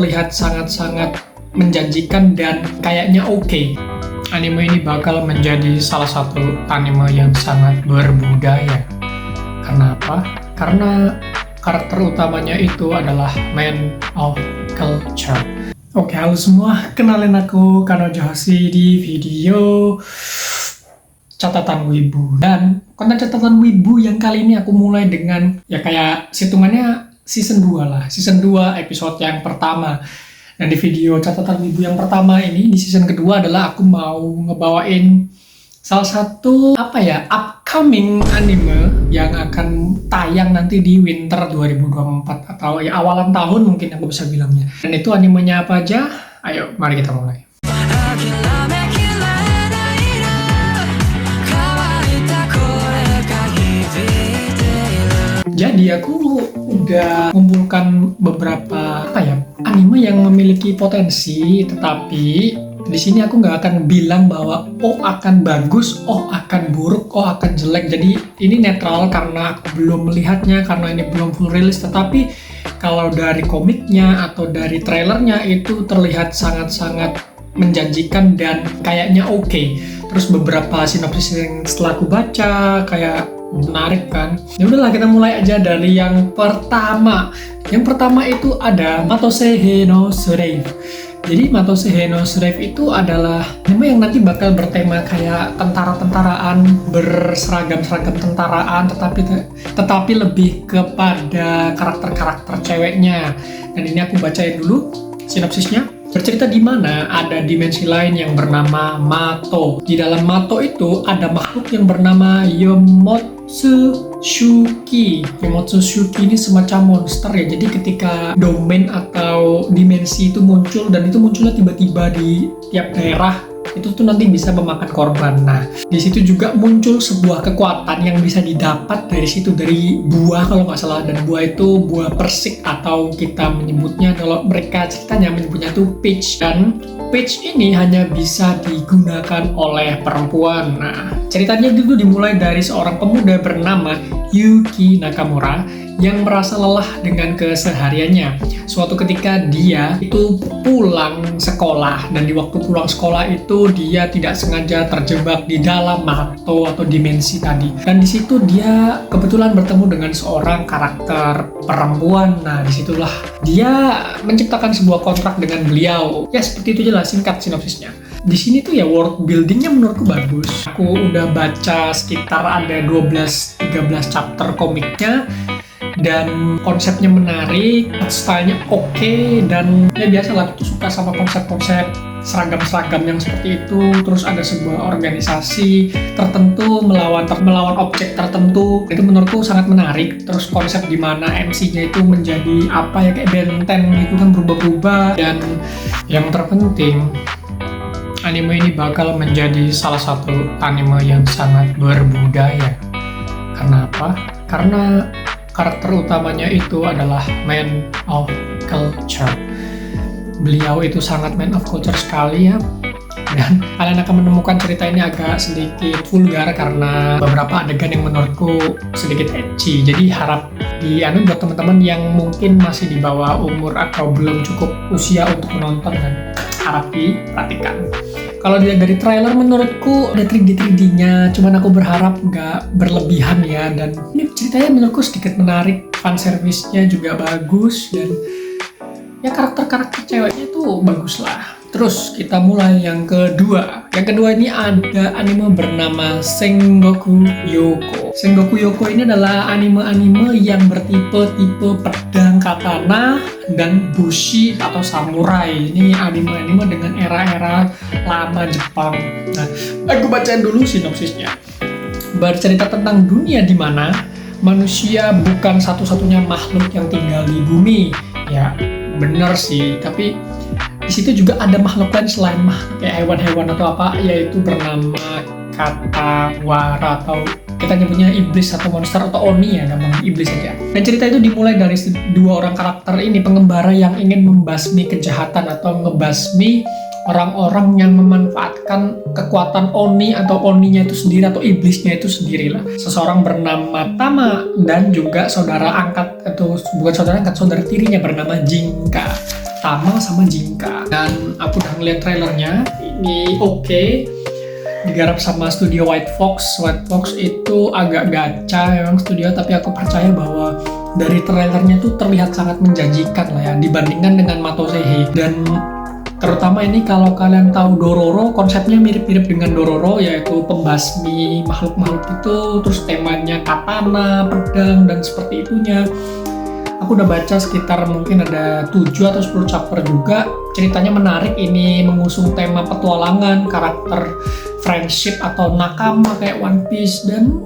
Terlihat sangat-sangat menjanjikan dan kayaknya oke. Anime ini bakal menjadi salah satu anime yang sangat berbudaya. Karena apa? Karena karakter utamanya itu adalah man of culture. Oke, halo semua, kenalin aku Kanojo Hoshi di video catatan wibu. Dan konten catatan wibu yang kali ini aku mulai dengan ya kayak hitungannya season 2 lah, season 2 episode yang pertama. Dan di video catatan wibu yang pertama ini, di season kedua adalah aku mau ngebawain salah satu upcoming anime yang akan tayang nanti di winter 2024 atau ya awalan tahun mungkin aku bisa bilangnya. Dan itu animenya apa aja? Ayo, mari kita mulai. Jadi aku udah mengumpulkan beberapa anime yang memiliki potensi, tetapi di sini aku nggak akan bilang bahwa akan bagus, akan buruk, akan jelek. Jadi ini netral karena aku belum melihatnya, karena ini belum full rilis. Tetapi kalau dari komiknya atau dari trailernya itu terlihat sangat-sangat menjanjikan dan kayaknya oke. Terus beberapa sinopsis yang setelah aku baca kayak menarik kan. Ya udahlah, kita mulai aja dari yang pertama. Yang pertama itu ada Matoseihe no Slave. Jadi Matoseihe no Slave itu adalah anime yang nanti bakal bertema kayak tentara-tentaraan, berseragam-seragam tentaraan, tetapi lebih kepada karakter-karakter ceweknya. Dan ini aku bacain dulu sinopsisnya. Bercerita di mana ada dimensi lain yang bernama Mato. Di dalam Mato itu ada makhluk yang bernama Yomotsushuki. Yomotsushuki ini semacam monster ya. Jadi ketika domain atau dimensi itu muncul, dan itu munculnya tiba-tiba di tiap daerah, itu tuh nanti bisa memakan korban. Nah, di situ juga muncul sebuah kekuatan yang bisa didapat dari situ, dari buah kalau nggak salah. Dan buah itu buah persik, atau kita menyebutnya, kalau mereka ceritanya menyebutnya tuh peach. Dan peach ini hanya bisa digunakan oleh perempuan. Nah, ceritanya dulu dimulai dari seorang pemuda bernama Yuki Nakamura yang merasa lelah dengan kesehariannya. Suatu ketika dia itu pulang sekolah, dan di waktu pulang sekolah itu dia tidak sengaja terjebak di dalam Mato atau dimensi tadi. Dan di situ dia kebetulan bertemu dengan seorang karakter perempuan. Nah, disitulah dia menciptakan sebuah kontrak dengan beliau. Ya seperti itu aja lah singkat sinopsisnya. Di sini tuh ya world buildingnya menurutku bagus. Aku udah baca sekitar ada 12-13 chapter komiknya. Dan konsepnya menarik, stylenya oke, dan ya biasalah aku suka sama konsep-konsep seragam-seragam yang seperti itu. Terus ada sebuah organisasi tertentu melawan objek tertentu, itu menurutku sangat menarik. Terus konsep di mana MC-nya itu menjadi kayak benten gitu kan, berubah-ubah. Dan yang terpenting, anime ini bakal menjadi salah satu anime yang sangat berbudaya. Karena apa? Karena karakter utamanya itu adalah man of culture. Beliau itu sangat man of culture sekali ya. Dan kalian akan menemukan cerita ini agak sedikit vulgar karena beberapa adegan yang menurutku sedikit ecchi. Jadi harap buat teman-teman yang mungkin masih di bawah umur atau belum cukup usia untuk menonton, dan harap diperhatikan. Kalau dilihat dari trailer, menurutku ada 3D-nya, cuman aku berharap nggak berlebihan ya. Dan ini ceritanya menurutku sedikit menarik, fan service-nya juga bagus, dan ya karakter-karakter ceweknya tuh bagus lah. Terus kita mulai yang kedua. Yang kedua ini ada anime bernama Sengoku Yoko. Sengoku Yoko ini adalah anime-anime yang bertipe-tipe pedang katana dan bushi atau samurai. Ini anime-anime dengan era-era lama Jepang. Nah, aku bacain dulu sinopsisnya. Bercerita tentang dunia di mana manusia bukan satu-satunya makhluk yang tinggal di bumi. Ya, benar sih, tapi di situ juga ada makhluk lain selain kayak hewan-hewan atau yaitu bernama Katawara, atau kita nyebutnya iblis atau monster atau oni ya, gampang iblis aja. Dan cerita itu dimulai dari dua orang karakter ini, pengembara yang ingin membasmi kejahatan atau ngebasmi orang-orang yang memanfaatkan kekuatan oni atau oninya itu sendiri atau iblisnya itu sendiri lah. Seseorang bernama Tama dan juga saudara angkat, atau bukan saudara angkat, saudara tirinya bernama Jinka. Tama sama Jinka. Dan aku udah ngeliat trailernya, ini oke. Digarap sama studio White Fox. White Fox itu agak gacha memang studio, tapi aku percaya bahwa dari trailernya tuh terlihat sangat menjanjikan lah ya dibandingkan dengan Matoseihe. Dan terutama ini kalau kalian tahu Dororo, konsepnya mirip-mirip dengan Dororo, yaitu pembasmi makhluk-makhluk itu, terus temanya katana, pedang, dan seperti itunya. Aku udah baca sekitar mungkin ada 7 atau 10 chapter juga. Ceritanya menarik, ini mengusung tema petualangan, karakter friendship atau nakama kayak One Piece, dan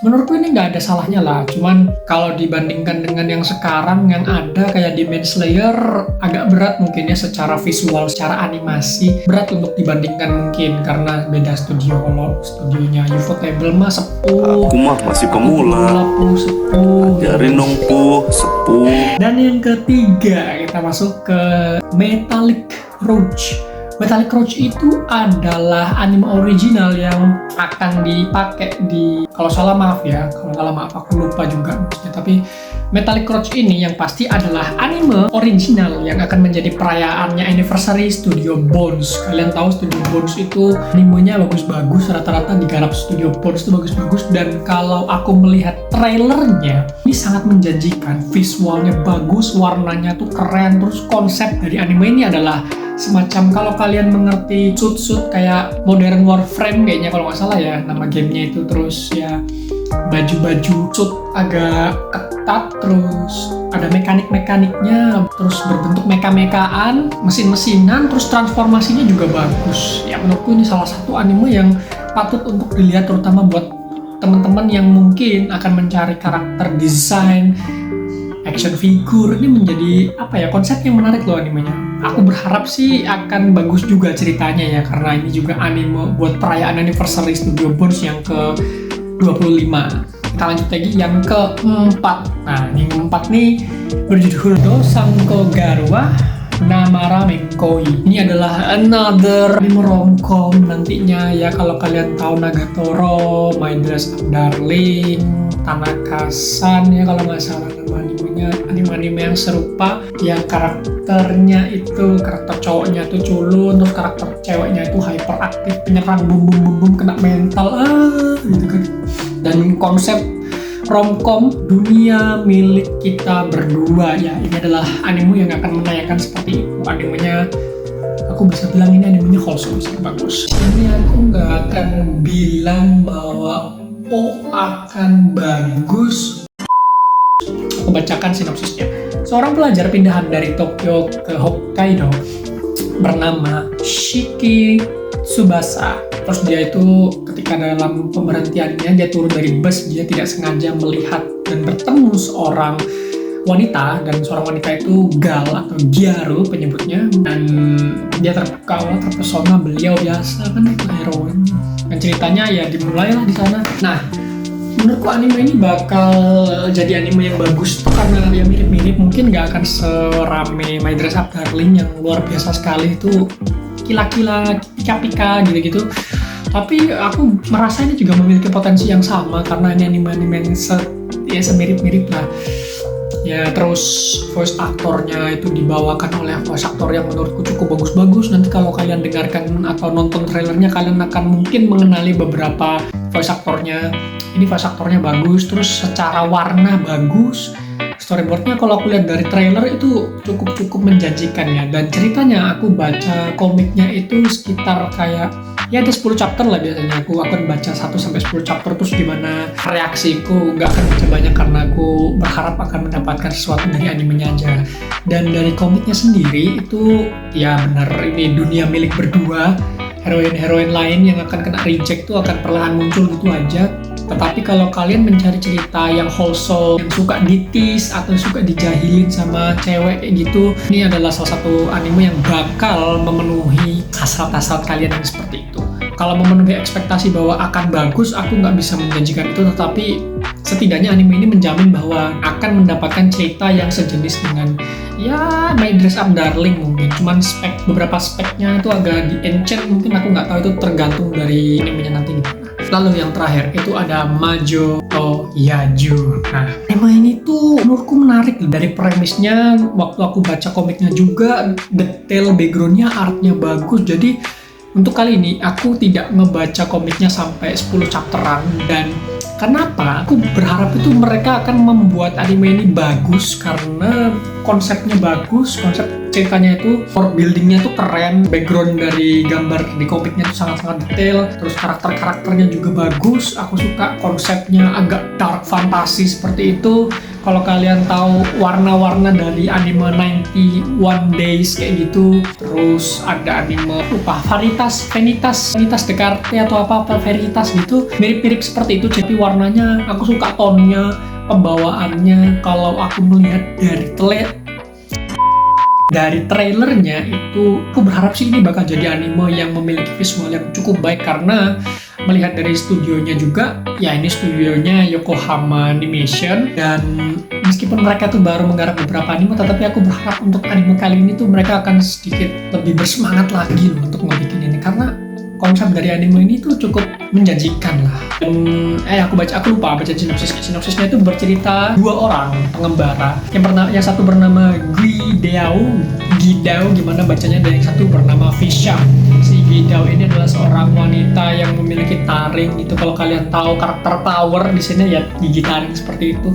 menurutku ini nggak ada salahnya lah. Cuman kalau dibandingkan dengan yang sekarang yang ada kayak Demon Slayer, agak berat mungkin ya secara visual, secara animasi berat untuk dibandingkan mungkin karena beda studio. Kalau studionya Ufotable mah sepuh, aku mah masih pemula, sepuh, ajarin dong sepuh. Dan yang ketiga kita masuk ke Metallic Rouge. Metallic Rouge itu adalah anime original yang akan dipakai di, kalau salah maaf ya, kalau salah maaf aku lupa juga maksudnya, tapi Metallic Rouge ini yang pasti adalah anime original yang akan menjadi perayaannya anniversary Studio Bones. Kalian tahu Studio Bones itu animenya bagus-bagus, rata-rata digarap Studio Bones itu bagus-bagus, dan kalau aku melihat trailernya ini sangat menjanjikan, visualnya bagus, warnanya tuh keren, terus konsep dari anime ini adalah semacam, kalau kalian mengerti suit kayak Modern Warframe kayaknya kalau nggak salah ya nama gamenya itu, terus ya baju-baju suit agak ketat, terus ada mekanik-mekaniknya, terus berbentuk meka-mekaan, mesin-mesinan, terus transformasinya juga bagus. Ya menurutku ini salah satu anime yang patut untuk dilihat, terutama buat teman-teman yang mungkin akan mencari karakter desain action figure. Ini menjadi apa ya, konsep yang menarik loh animenya. Aku berharap sih akan bagus juga ceritanya ya, karena ini juga anime buat perayaan anniversary Studio Bones yang ke 25. Kita lanjut lagi yang keempat. Nah, yang keempat nih berjudul Dosanko Garwa Namara Menkoi. Ini adalah another anime romcom nantinya ya. Kalau kalian tahu Nagatoro, My Dress Up Darling, Tanaka-san ya kalau nggak salah nama animenya, anime-anime yang serupa yang karakternya itu, karakter cowoknya itu culun, terus karakter ceweknya itu hyperaktif, penyerang, bum kena mental gitu kan. Dan konsep romcom dunia milik kita berdua ya, ini adalah anime yang akan menayangkan seperti itu. Animenya aku bisa bilang ini animenya wholesome, sangat bagus. Ini aku nggak akan bilang bahwa akan bagus. Aku bacakan sinopsisnya. Seorang pelajar pindahan dari Tokyo ke Hokkaido bernama Shiki Tsubasa. Terus dia itu ketika dalam pemberhentiannya dia turun dari bus, dia tidak sengaja melihat dan bertemu seorang wanita, dan seorang wanita itu Gal atau Gyaru penyebutnya, dan dia terpesona beliau, biasa kan itu heroin. Dan ceritanya ya dimulailah di sana. Nah, menurutku anime ini bakal jadi anime yang bagus tuh karena dia mirip-mirip, mungkin nggak akan serame My Dress Up Darling yang luar biasa sekali itu, kila-kila, pika-pika gitu-gitu. Tapi aku merasa ini juga memiliki potensi yang sama karena ini anime-anime yang semirip-mirip lah. Ya terus voice aktornya itu dibawakan oleh voice aktor yang menurutku cukup bagus-bagus. Nanti kalau kalian dengarkan atau nonton trailernya, kalian akan mungkin mengenali beberapa voice aktornya. Ini voice aktornya bagus, terus secara warna bagus. Storyboardnya kalau aku lihat dari trailer itu cukup menjanjikan ya. Dan ceritanya aku baca komiknya itu sekitar kayak ya ada 10 chapter lah biasanya. Aku akan baca 1-10 chapter, terus gimana reaksiku nggak akan baca banyak karena aku berharap akan mendapatkan sesuatu dari animenya aja. Dan dari komiknya sendiri itu ya benar, ini dunia milik berdua. Heroin-heroin lain yang akan kena reject tuh akan perlahan muncul gitu aja. Tetapi kalau kalian mencari cerita yang wholesome, yang suka ditis atau suka dijahilin sama cewek kayak gitu, ini adalah salah satu anime yang bakal memenuhi hasrat-hasrat kalian yang seperti itu. Kalau memenuhi ekspektasi bahwa akan bagus, aku nggak bisa menjanjikan itu, tetapi setidaknya anime ini menjamin bahwa akan mendapatkan cerita yang sejenis dengan ya My Dress Up Darling mungkin. Cuman beberapa speknya itu agak di-enchant, mungkin aku nggak tahu, itu tergantung dari animenya nanti gimana. Lalu yang terakhir itu ada Majo to Yaju. Nah, tema ini tuh menurutku menarik dari premisnya. Waktu aku baca komiknya juga, detail backgroundnya, artnya bagus. Jadi untuk kali ini aku tidak ngebaca komiknya sampai 10 chapteran. Dan kenapa? Aku berharap itu mereka akan membuat anime ini bagus karena konsepnya bagus, konsep ceritanya itu, world buildingnya tuh keren, background dari gambar di komiknya tuh sangat-sangat detail, terus karakter-karakternya juga bagus. Aku suka konsepnya agak dark fantasi seperti itu. Kalau kalian tahu warna-warna dari anime 91 Days kayak gitu, terus ada anime lupa Vanitas Descartes atau apa Veritas gitu, mirip-mirip seperti itu. Jadi warnanya aku suka, tonnya, pembawaannya. Kalau aku melihat dari trailernya itu, aku berharap sih ini bakal jadi anime yang memiliki visual yang cukup baik, karena melihat dari studionya juga, ya ini studionya Yokohama Animation, dan meskipun mereka tuh baru menggarap beberapa anime, tetapi aku berharap untuk anime kali ini tuh mereka akan sedikit lebih bersemangat lagi loh untuk ngebikin ini, karena konsep dari anime ini tuh cukup menjanjikan lah. Dan aku lupa baca sinopsisnya itu bercerita dua orang pengembara. Yang satu bernama Gidao gimana bacanya, dan yang satu bernama Fisha. Si Gidao ini adalah seorang wanita yang memiliki taring itu. Kalau kalian tahu karakter Power di sini ya gigi taring seperti itu.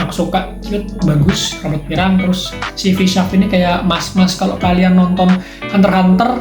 Aku suka, cute, bagus, rambut pirang. Terus si Fisha ini kayak mas-mas, kalau kalian nonton Hunter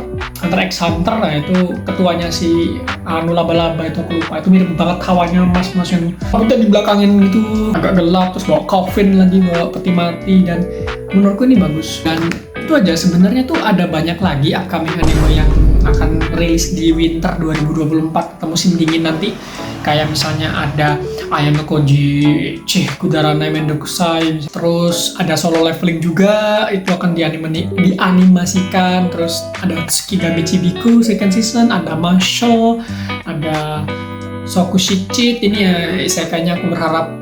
x Hunter, nah itu ketuanya si anu laba-laba itu, aku lupa, itu mirip banget hawanya mas-mas yang rambutnya di belakangin gitu, agak gelap, terus bawa coffin lagi, bawa peti mati. Dan menurutku ini bagus. Dan itu aja, sebenarnya tuh ada banyak lagi upcoming anime yang akan rilis di winter 2024 atau musim dingin nanti. Kayak misalnya ada Ayano Koji Kudarana Mendokusai, terus ada Solo Leveling juga, itu akan dianimasikan. Terus ada Tsukigami Chibiku second season, ada Masho, ada Sokushichi. Ini ya isekai-nya aku berharap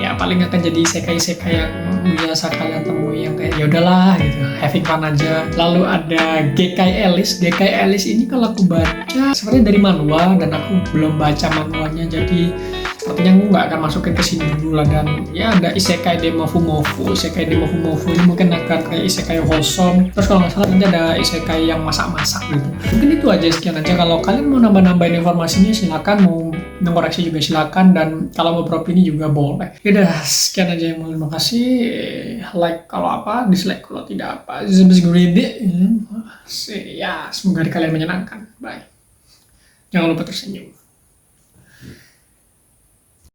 ya paling akan jadi isekai yang biasa kalian temui, yang kayak ya udahlah gitu, having fun aja. Lalu ada Gekai Alice ini kalau aku baca sebenarnya dari manhwa, dan aku belum baca manhwanya, jadi sepertinya aku nggak akan masukin ke sini dulu lah. Dan ya ada Isekai Demofumofu ini mungkin akan kayak isekai wholesome. Terus kalau nggak salah nanti ada isekai yang masak-masak gitu. Mungkin itu aja, sekian aja. Kalau kalian mau nambah-nambahin informasinya silakan, mau mengoreksi juga silakan, dan kalau mau beropini juga boleh. Yaudah, sekian aja, yang terima kasih. Like kalau apa, dislike kalau tidak apa. Ya, semoga kalian menyenangkan. Bye. Jangan lupa tersenyum.